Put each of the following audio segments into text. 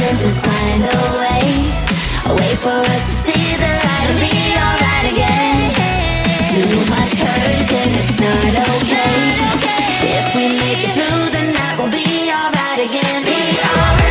trying to find a way, a way for us to see the light and be alright again. Too much hurt and it's not okay. If we make it through the night, we'll be alright again. Be alright.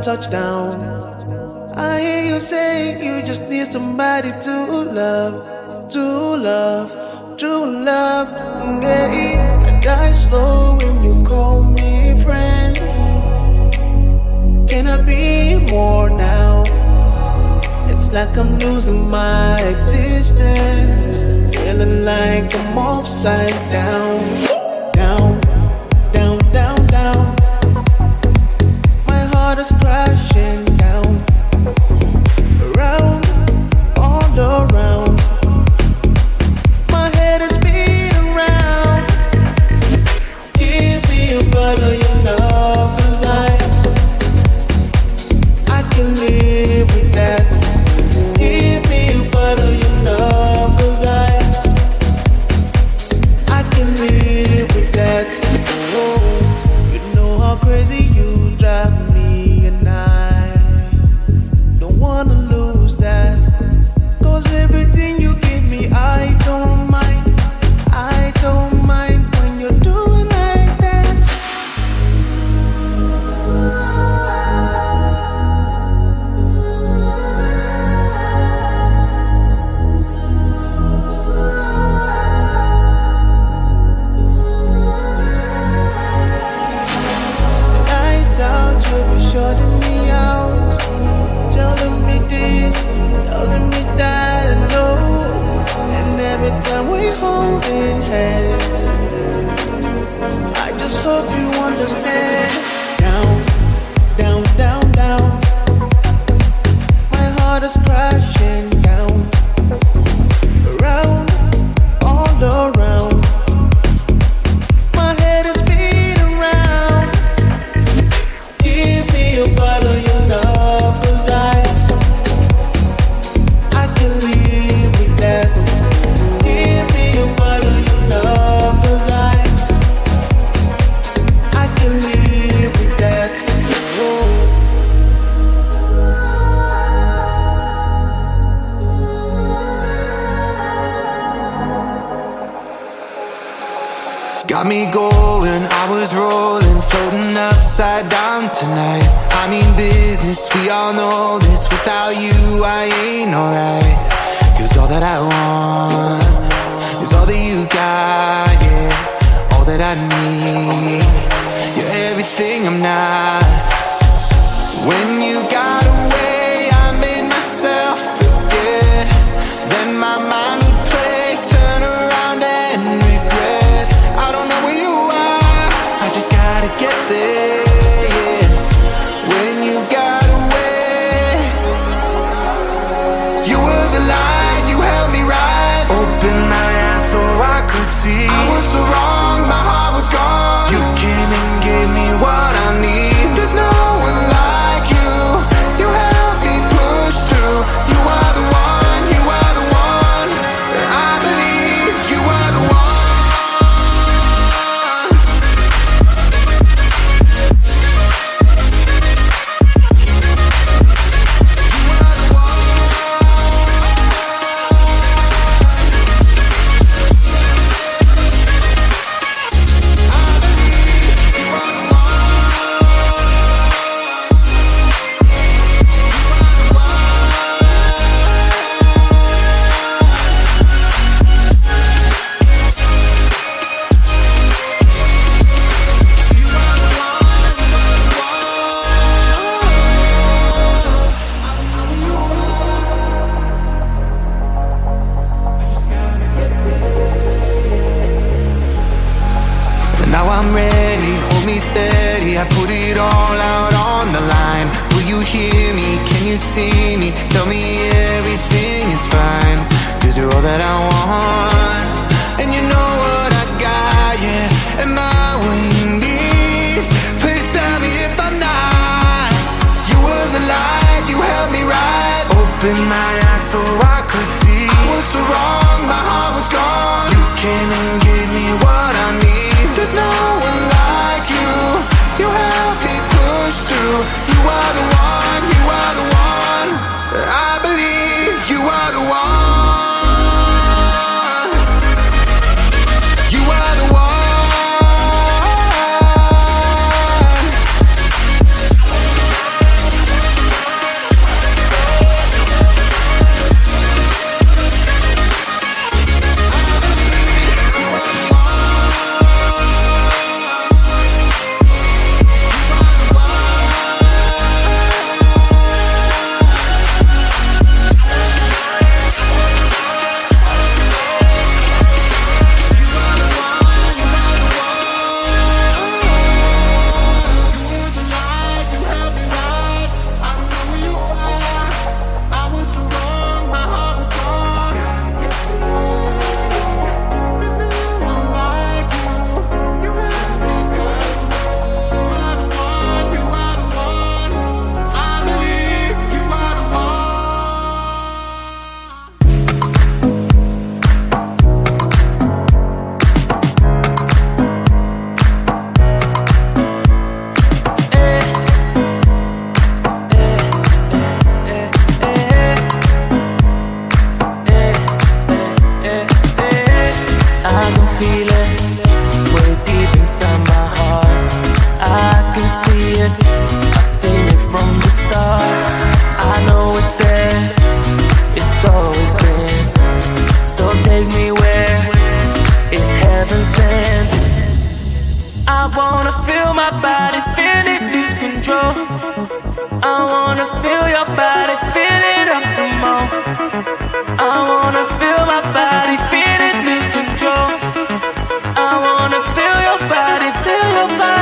Touchdown. I hear you say you just need somebody to love, true love. Yeah, I die slow when you call me friend. Can I be more now? It's like I'm losing my existence, feeling like I'm upside down, down, down, down, down. Is crashing down, around, all around. My head is beating round. Give me a bottle of your love, 'cause I can live with that. Give me a bottle of your love, 'cause I can live with that. Oh, you know how crazy you drive me. hope you understand. Down, down, down, down. My heart is crashing down. Around, all around. My head is spinning round. Give me a bottle of your love, 'cause I can live with that. Give me a bottle of your love, 'cause I can live with that. Oh. Got me going, I was rolling, floating upside down tonight. I mean business, we all know this. Without you, I ain't alright. 'Cause all that I want is all that you got, yeah. All that I need, you're everything I'm not. When you got away, I made myself forget. Then my mind would play, turn around and regret. I don't know where you are, I just gotta get there, yeah. When you got away, you were the light, you held me right. Open my eyes so I could see. I was so wrong, my heart was gone. You came and gave me what I need. There's no one like you. You helped me push through. You are the one, you are the one. I believe you are the one. Now I'm ready, hold me steady. I put it all out on the line. Will you hear me? Can you see me? Tell me everything is fine. 'Cause you're all that I want. And you know what I got, yeah. Am I what you need? Please tell me if I'm not. You were the light, you held me right. Open my eyes so I could see. I was so wrong, my heart was gone. You came and gave me what I need. There's no one like you. You helped me push through. You are the one, you are the one. I believe you are the one. You are the one. I wanna feel your body, feel it up some more. I wanna feel my body, feel it, lose control. I wanna feel your body, feel your body.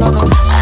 I